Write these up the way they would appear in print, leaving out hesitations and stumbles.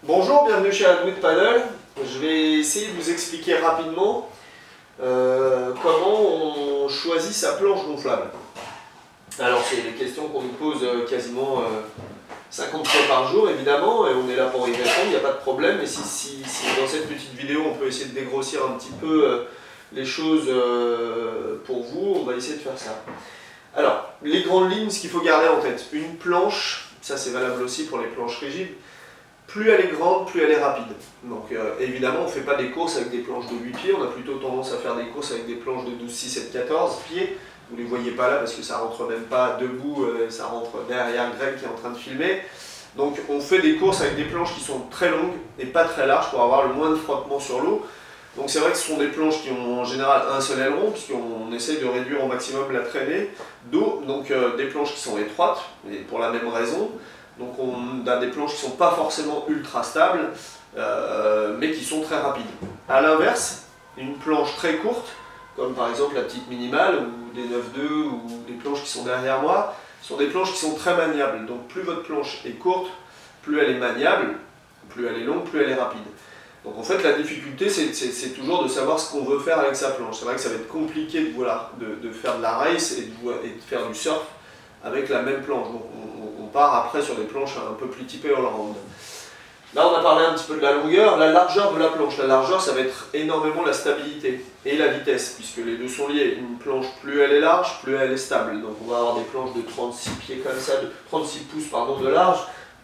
Bonjour, bienvenue chez Hardwood Panel. Je vais essayer de vous expliquer rapidement comment on choisit sa planche gonflable. Alors c'est des questions qu'on nous pose quasiment 50 fois par jour évidemment, et on est là pour y répondre, il n'y a pas de problème. Et si dans cette petite vidéo on peut essayer de dégrossir un petit peu les choses pour vous, on va essayer de faire ça. Alors, les grandes lignes, ce qu'il faut garder en tête, une planche, ça c'est valable aussi pour les planches rigides, plus elle est grande, plus elle est rapide. Donc évidemment, on ne fait pas des courses avec des planches de 8 pieds, on a plutôt tendance à faire des courses avec des planches de 12, 6 et 14 pieds. Vous ne les voyez pas là parce que ça rentre même pas debout, ça rentre derrière Greg qui est en train de filmer. Donc on fait des courses avec des planches qui sont très longues et pas très larges pour avoir le moins de frottement sur l'eau. Donc c'est vrai que ce sont des planches qui ont en général un seul aileron, puisqu'on essaye de réduire au maximum la traînée d'eau. Donc des planches qui sont étroites, et pour la même raison. Donc on a des planches qui ne sont pas forcément ultra stables, mais qui sont très rapides. A l'inverse, une planche très courte, comme par exemple la petite minimale, ou des 9-2, ou des planches qui sont derrière moi, sont des planches qui sont très maniables. Donc plus votre planche est courte, plus elle est maniable, plus elle est longue, plus elle est rapide. Donc en fait la difficulté c'est toujours de savoir ce qu'on veut faire avec sa planche. C'est vrai que ça va être compliqué de faire de la race et de faire du surf avec la même planche. Donc on part après sur des planches un peu plus typées all-round. Là on a parlé un petit peu de la longueur, la largeur de la planche. La largeur ça va être énormément la stabilité et la vitesse, puisque les deux sont liés. Une planche, plus elle est large, plus elle est stable. Donc on va avoir des planches de 36 pieds comme ça, de 36 pouces pardon, de large,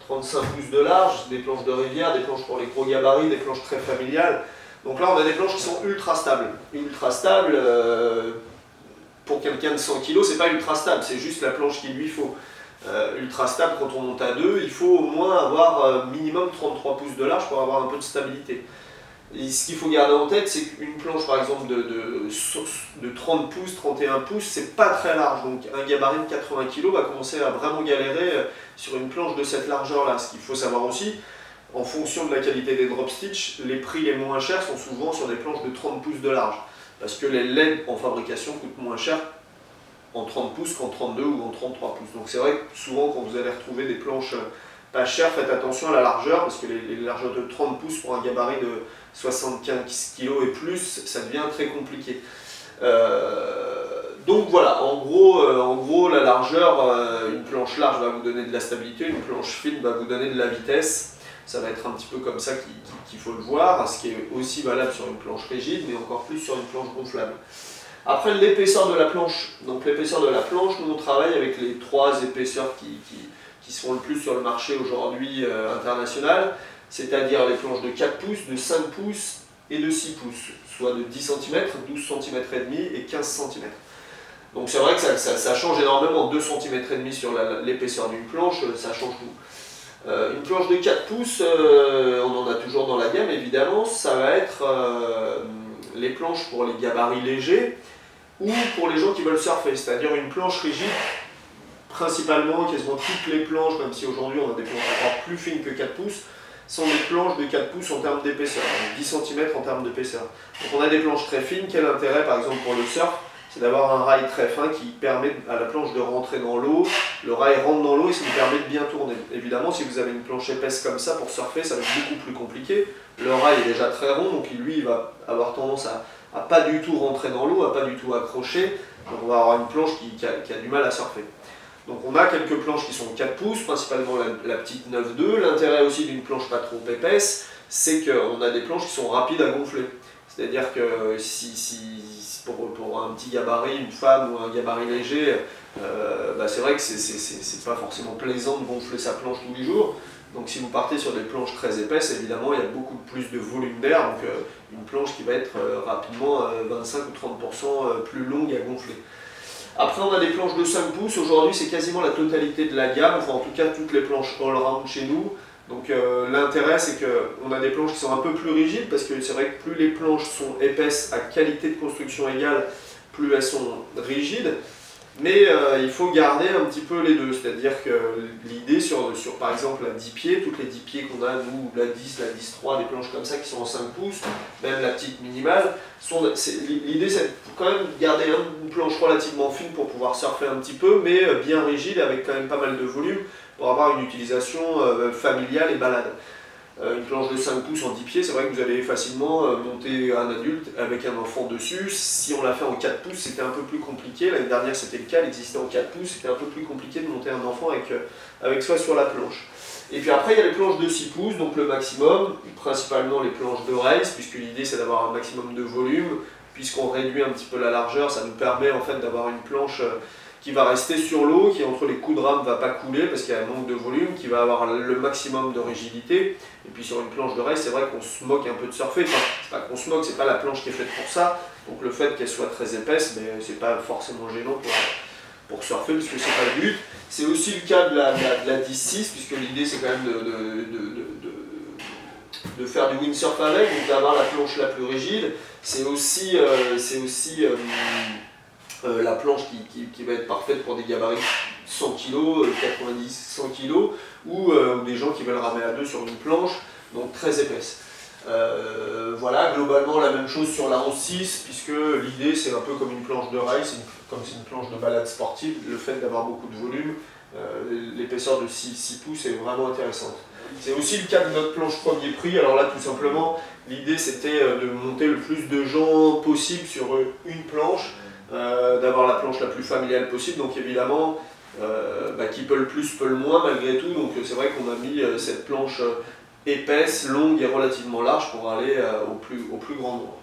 35 pouces de large, des planches de rivière, des planches pour les gros gabarits, des planches très familiales. Donc là on a des planches qui sont ultra stables. Ultra stables, pour quelqu'un de 100 kg, c'est pas ultra stable, c'est juste la planche qu'il lui faut. Ultra stable, quand on monte à 2, il faut au moins avoir minimum 33 pouces de large pour avoir un peu de stabilité. Et ce qu'il faut garder en tête, c'est qu'une planche par exemple de 30 pouces, 31 pouces, c'est pas très large. Donc un gabarit de 80 kg va commencer à vraiment galérer sur une planche de cette largeur-là. Ce qu'il faut savoir aussi, en fonction de la qualité des drop stitch, les prix les moins chers sont souvent sur des planches de 30 pouces de large. Parce que les LED en fabrication coûtent moins cher en 30 pouces qu'en 32 ou en 33 pouces. Donc c'est vrai que souvent quand vous allez retrouver des planches pas chères, faites attention à la largeur, parce que les largeurs de 30 pouces pour un gabarit de 75 kg et plus, ça devient très compliqué. Donc voilà, en gros la largeur, une planche large va vous donner de la stabilité, une planche fine va vous donner de la vitesse. Ça va être un petit peu comme ça qu'il faut le voir, ce qui est aussi valable sur une planche rigide, mais encore plus sur une planche gonflable. Après l'épaisseur de la planche, donc l'épaisseur de la planche, nous on travaille avec les trois épaisseurs qui se font le plus sur le marché aujourd'hui international, c'est-à-dire les planches de 4 pouces, de 5 pouces et de 6 pouces, soit de 10 cm, 12 cm et demi et 15 cm. Donc c'est vrai que ça change énormément, 2 cm et demi sur l'épaisseur d'une planche, ça change tout. Une planche de 4 pouces, on en a toujours dans la gamme évidemment, ça va être les planches pour les gabarits légers ou pour les gens qui veulent surfer, c'est-à-dire une planche rigide, principalement, quasiment toutes les planches, même si aujourd'hui on a des planches encore plus fines que 4 pouces, sont des planches de 4 pouces en termes d'épaisseur, donc 10 cm en termes d'épaisseur. Donc on a des planches très fines, quel intérêt par exemple pour le surf? C'est d'avoir un rail très fin qui permet à la planche de rentrer dans l'eau, le rail rentre dans l'eau et ça nous permet de bien tourner. Évidemment, si vous avez une planche épaisse comme ça, pour surfer, ça va être beaucoup plus compliqué. Le rail est déjà très rond, donc lui, il va avoir tendance à pas du tout rentrer dans l'eau, à pas du tout accrocher. Donc on va avoir une planche qui a du mal à surfer. Donc on a quelques planches qui sont 4 pouces, principalement la petite 9-2. L'intérêt aussi d'une planche pas trop épaisse, c'est qu'on a des planches qui sont rapides à gonfler. C'est-à-dire que pour un petit gabarit, une femme ou un gabarit léger, c'est vrai que c'est pas forcément plaisant de gonfler sa planche tous les jours. Donc si vous partez sur des planches très épaisses, évidemment il y a beaucoup plus de volume d'air, donc une planche qui va être rapidement 25 ou 30% plus longue à gonfler. Après on a des planches de 5 pouces, aujourd'hui c'est quasiment la totalité de la gamme, enfin en tout cas toutes les planches all-round chez nous. Donc l'intérêt c'est qu'on a des planches qui sont un peu plus rigides, parce que c'est vrai que plus les planches sont épaisses à qualité de construction égale, plus elles sont rigides. Mais il faut garder un petit peu les deux, c'est-à-dire que l'idée sur par exemple la 10 pieds, toutes les 10 pieds qu'on a, nous, la 10, la 10-3, des planches comme ça qui sont en 5 pouces, même la petite minimale, l'idée c'est quand même de garder une planche relativement fine pour pouvoir surfer un petit peu, mais bien rigide avec quand même pas mal de volume pour avoir une utilisation familiale et balade. Une planche de 5 pouces en 10 pieds, c'est vrai que vous allez facilement monter un adulte avec un enfant dessus. Si on l'a fait en 4 pouces, c'était un peu plus compliqué. L'année dernière, c'était le cas, elle existait en 4 pouces, c'était un peu plus compliqué de monter un enfant avec soi sur la planche. Et puis après, il y a les planches de 6 pouces, donc le maximum, principalement les planches de race, puisque l'idée c'est d'avoir un maximum de volume. Puisqu'on réduit un petit peu la largeur, ça nous permet en fait d'avoir une planche qui va rester sur l'eau, qui entre les coups de rame ne va pas couler parce qu'il y a un manque de volume, qui va avoir le maximum de rigidité. Et puis sur une planche de race, c'est vrai qu'on se moque un peu de surfer. Enfin, c'est pas qu'on se moque, c'est pas la planche qui est faite pour ça. Donc le fait qu'elle soit très épaisse, mais c'est pas forcément gênant pour surfer, puisque c'est pas le but. C'est aussi le cas de la 10-6, puisque l'idée c'est quand même de faire du windsurf avec, donc d'avoir la planche la plus rigide. C'est aussi la planche qui va être parfaite pour des gabarits 100 kg, 90-100 kg, ou des gens qui veulent ramer à deux sur une planche, donc très épaisse. Voilà, globalement la même chose sur la 11-6, puisque l'idée c'est un peu comme une planche de rail, comme c'est une planche de balade sportive, le fait d'avoir beaucoup de volume, l'épaisseur de 6 pouces est vraiment intéressante. C'est aussi le cas de notre planche premier prix. Alors là, tout simplement, l'idée c'était de monter le plus de gens possible sur une planche, d'avoir la planche la plus familiale possible. Donc évidemment, qui peut le plus, peut le moins malgré tout. Donc c'est vrai qu'on a mis cette planche épaisse, longue et relativement large pour aller au plus grand nombre.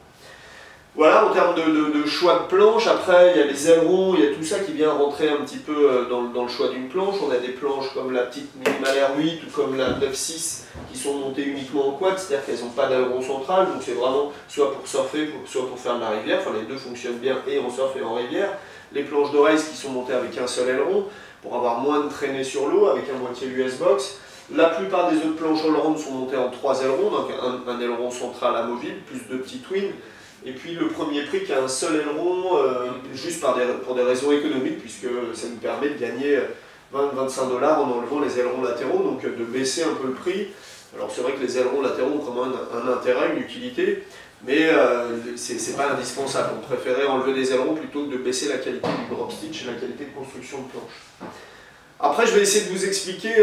Voilà, en termes de choix de planche, après il y a les ailerons, il y a tout ça qui vient rentrer un petit peu dans le choix d'une planche. On a des planches comme la petite Minimal R8 ou comme la 9.6 qui sont montées uniquement en quad, c'est-à-dire qu'elles n'ont pas d'aileron central, donc c'est vraiment soit pour surfer, soit pour faire de la rivière, enfin les deux fonctionnent bien et en surf et en rivière. Les planches de race qui sont montées avec un seul aileron, pour avoir moins de traînée sur l'eau, avec un boîtier US Box. La plupart des autres planches all-round sont montées en 3 ailerons, donc un aileron central amovible, plus 2 petits twins. Et puis le premier prix qui a un seul aileron, juste pour des raisons économiques, puisque ça nous permet de gagner 20-25 $ en enlevant les ailerons latéraux, donc de baisser un peu le prix. Alors c'est vrai que les ailerons latéraux ont quand même un intérêt, une utilité, mais c'est pas indispensable. On préférait enlever des ailerons plutôt que de baisser la qualité du drop stitch et la qualité de construction de planche. Après, je vais essayer de vous expliquer,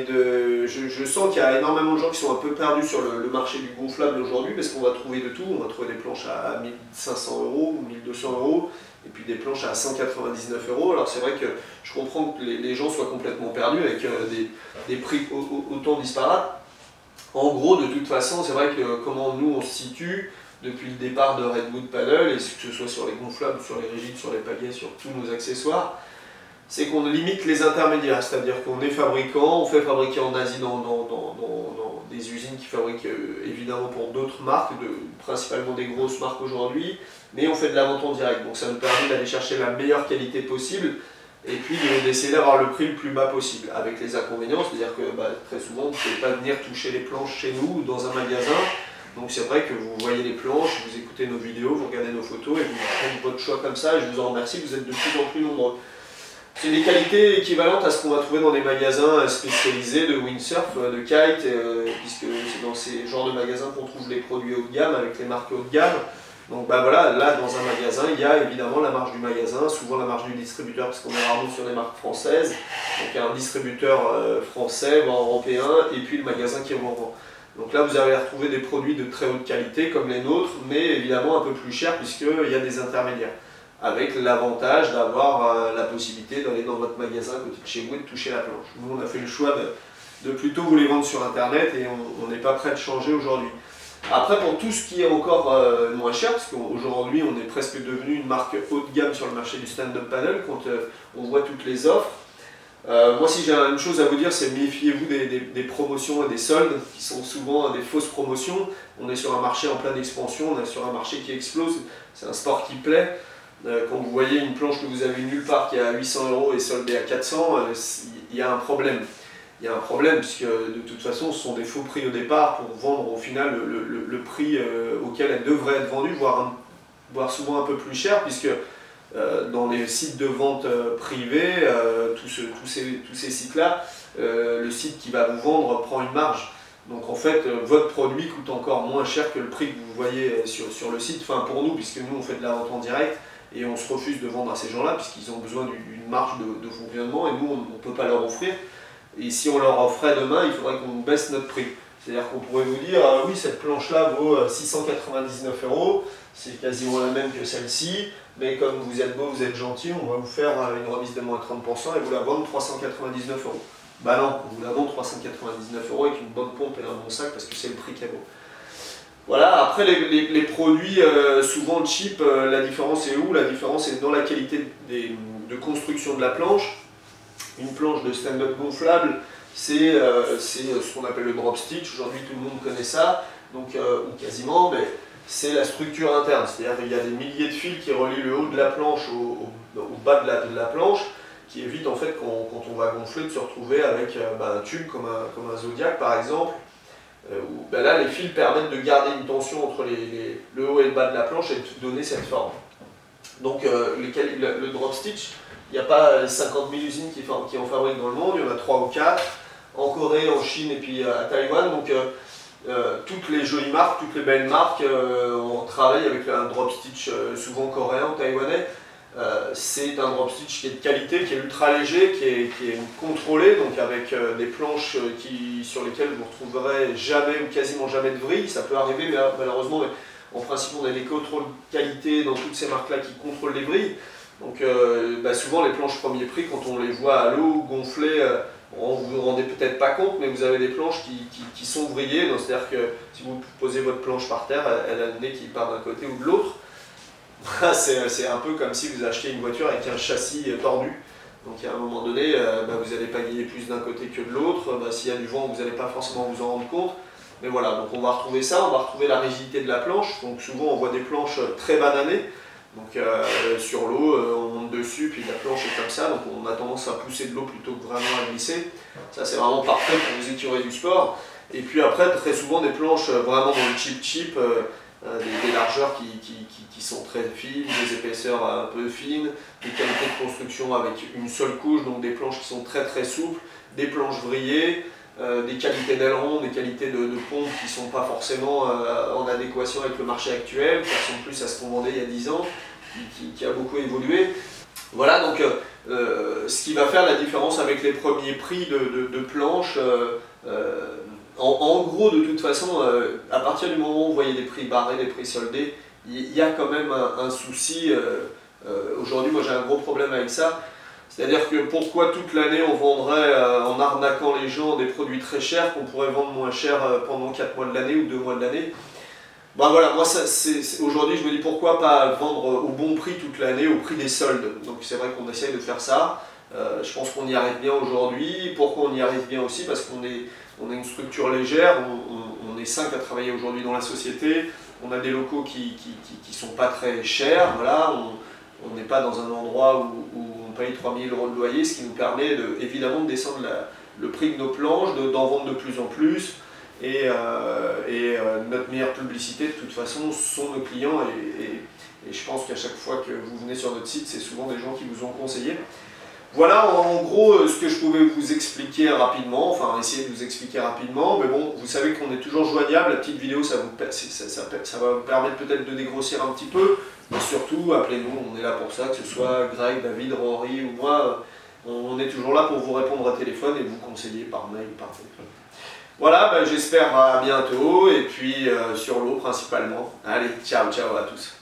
je sens qu'il y a énormément de gens qui sont un peu perdus sur le marché du gonflable aujourd'hui, parce qu'on va trouver de tout. On va trouver des planches à 1500 € ou 1200 €, et puis des planches à 199 €. Alors c'est vrai que je comprends que les gens soient complètement perdus avec des prix autant disparates. En gros, de toute façon, c'est vrai que comment nous on se situe depuis le départ de Redwood Paddle, et que ce soit sur les gonflables, sur les rigides, sur les pagaies, sur tous nos accessoires, c'est qu'on limite les intermédiaires, c'est-à-dire qu'on est fabricant, on fait fabriquer en Asie dans des usines qui fabriquent évidemment pour d'autres marques, principalement des grosses marques aujourd'hui, mais on fait de la vente en direct, donc ça nous permet d'aller chercher la meilleure qualité possible et puis d'essayer d'avoir le prix le plus bas possible, avec les inconvénients, c'est-à-dire que très souvent vous ne pouvez pas venir toucher les planches chez nous ou dans un magasin, donc c'est vrai que vous voyez les planches, vous écoutez nos vidéos, vous regardez nos photos et vous faites votre choix comme ça, et je vous en remercie, vous êtes de plus en plus nombreux. C'est des qualités équivalentes à ce qu'on va trouver dans des magasins spécialisés de windsurf, de kite, puisque c'est dans ces genres de magasins qu'on trouve les produits haut de gamme avec les marques haut de gamme. Donc voilà, là dans un magasin, il y a évidemment la marge du magasin, souvent la marge du distributeur, parce qu'on est rarement sur des marques françaises. Donc il y a un distributeur français, voire européen, et puis le magasin qui revend. Donc là vous allez retrouver des produits de très haute qualité comme les nôtres, mais évidemment un peu plus chers puisqu'il y a des intermédiaires, avec l'avantage d'avoir la possibilité d'aller dans votre magasin à côté de chez vous et de toucher la planche. Nous on a fait le choix de plutôt vous les vendre sur internet et on n'est pas prêt de changer aujourd'hui. Après pour tout ce qui est encore moins cher, parce qu'aujourd'hui on est presque devenu une marque haut de gamme sur le marché du stand-up paddle quand on voit toutes les offres. Moi si j'ai une chose à vous dire, c'est méfiez-vous des promotions et des soldes qui sont souvent des fausses promotions. On est sur un marché en pleine expansion, on est sur un marché qui explose, c'est un sport qui plaît. Quand vous voyez une planche que vous avez nulle part qui est à 800 € et soldée à 400, il y a un problème. Il y a un problème puisque de toute façon ce sont des faux prix au départ pour vendre au final le prix auquel elle devrait être vendue, voire souvent un peu plus cher, puisque dans les sites de vente privés, tous ces sites-là, le site qui va vous vendre prend une marge. Donc en fait, votre produit coûte encore moins cher que le prix que vous voyez sur le site, enfin pour nous, puisque nous on fait de la vente en direct, et on se refuse de vendre à ces gens-là, puisqu'ils ont besoin d'une marge de fonctionnement, et nous on ne peut pas leur offrir. Et si on leur offrait demain, il faudrait qu'on baisse notre prix. C'est-à-dire qu'on pourrait vous dire, oui, cette planche-là vaut 699 €, c'est quasiment la même que celle-ci, mais comme vous êtes beau, vous êtes gentil, on va vous faire une remise de moins 30% et vous la vendre 399 €. Bah non, on vous la vend 399 € avec une bonne pompe et un bon sac parce que c'est le prix qu'elle vaut. Voilà, après les produits souvent cheap, la différence est où? La différence est dans la qualité de construction de la planche. Une planche de stand-up gonflable, c'est ce qu'on appelle le drop stitch. Aujourd'hui tout le monde connaît ça, donc, ou quasiment, mais c'est la structure interne. C'est-à-dire qu'il y a des milliers de fils qui relient le haut de la planche au bas de la planche, qui évite en fait quand on va gonfler de se retrouver avec un tube comme un Zodiac par exemple, où là les fils permettent de garder une tension entre le haut et le bas de la planche et de donner cette forme. Donc le drop stitch, il n'y a pas 50 000 usines qui en fabriquent dans le monde, il y en a 3 ou 4, en Corée, en Chine et puis à Taïwan. Donc toutes les jolies marques, toutes les belles marques, on travaille avec un drop stitch souvent coréen ou taïwanais. C'est un drop stitch qui est de qualité, qui est ultra léger, qui est contrôlé, donc avec des planches sur lesquelles vous ne retrouverez jamais ou quasiment jamais de vrille. Ça peut arriver, mais malheureusement, mais en principe, on a des contrôles de qualité dans toutes ces marques-là qui contrôlent les vrilles. Donc souvent, les planches premier prix, quand on les voit à l'eau gonflées, vous ne vous rendez peut-être pas compte, mais vous avez des planches qui sont vrillées. C'est-à-dire que si vous posez votre planche par terre, elle a le nez qui part d'un côté ou de l'autre. C'est un peu comme si vous achetiez une voiture avec un châssis tordu. Donc à un moment donné, vous n'allez pas gagner plus d'un côté que de l'autre. S'il y a du vent, vous n'allez pas forcément vous en rendre compte. Mais voilà, donc on va retrouver ça, on va retrouver la rigidité de la planche. Donc souvent on voit des planches très bananées. Donc sur l'eau, on monte dessus, puis la planche est comme ça. Donc on a tendance à pousser de l'eau plutôt que vraiment à glisser. Ça c'est vraiment parfait pour vous écurer du sport. Et puis après, très souvent des planches vraiment dans le cheap, des largeurs qui sont très fines, des épaisseurs un peu fines, des qualités de construction avec une seule couche, donc des planches qui sont très très souples, des planches vrillées, des qualités d'aileron, des qualités de pompe qui ne sont pas forcément en adéquation avec le marché actuel, qui ressemblent plus à ce qu'on vendait il y a 10 ans, qui a beaucoup évolué. Voilà, donc ce qui va faire la différence avec les premiers prix de planches. En gros, de toute façon, à partir du moment où vous voyez des prix barrés, des prix soldés, il y a quand même un souci. Aujourd'hui, moi j'ai un gros problème avec ça. C'est-à-dire que pourquoi toute l'année on vendrait en arnaquant les gens des produits très chers qu'on pourrait vendre moins cher pendant 4 mois de l'année ou 2 mois de l'année. Voilà, moi aujourd'hui je me dis pourquoi pas vendre au bon prix toute l'année, au prix des soldes. Donc c'est vrai qu'on essaye de faire ça. Je pense qu'on y arrive bien aujourd'hui. Pourquoi on y arrive bien aussi? Parce qu'on a une structure légère, on est 5 à travailler aujourd'hui dans la société, on a des locaux qui sont pas très chers, voilà, on n'est pas dans un endroit où on paye 3 000 € de loyer, ce qui nous permet évidemment de descendre le prix de nos planches, d'en vendre de plus en plus, et notre meilleure publicité de toute façon sont nos clients, et je pense qu'à chaque fois que vous venez sur notre site, c'est souvent des gens qui vous ont conseillé. Voilà en gros ce que je pouvais vous expliquer rapidement, enfin essayer de vous expliquer rapidement, mais bon, vous savez qu'on est toujours joignable, la petite vidéo ça va vous permettre peut-être de dégrossir un petit peu, mais surtout appelez-nous, on est là pour ça, que ce soit Greg, David, Rory ou moi, on est toujours là pour vous répondre à téléphone et vous conseiller par mail ou par téléphone. Voilà, j'espère à bientôt, et puis sur l'eau principalement. Allez, ciao à tous.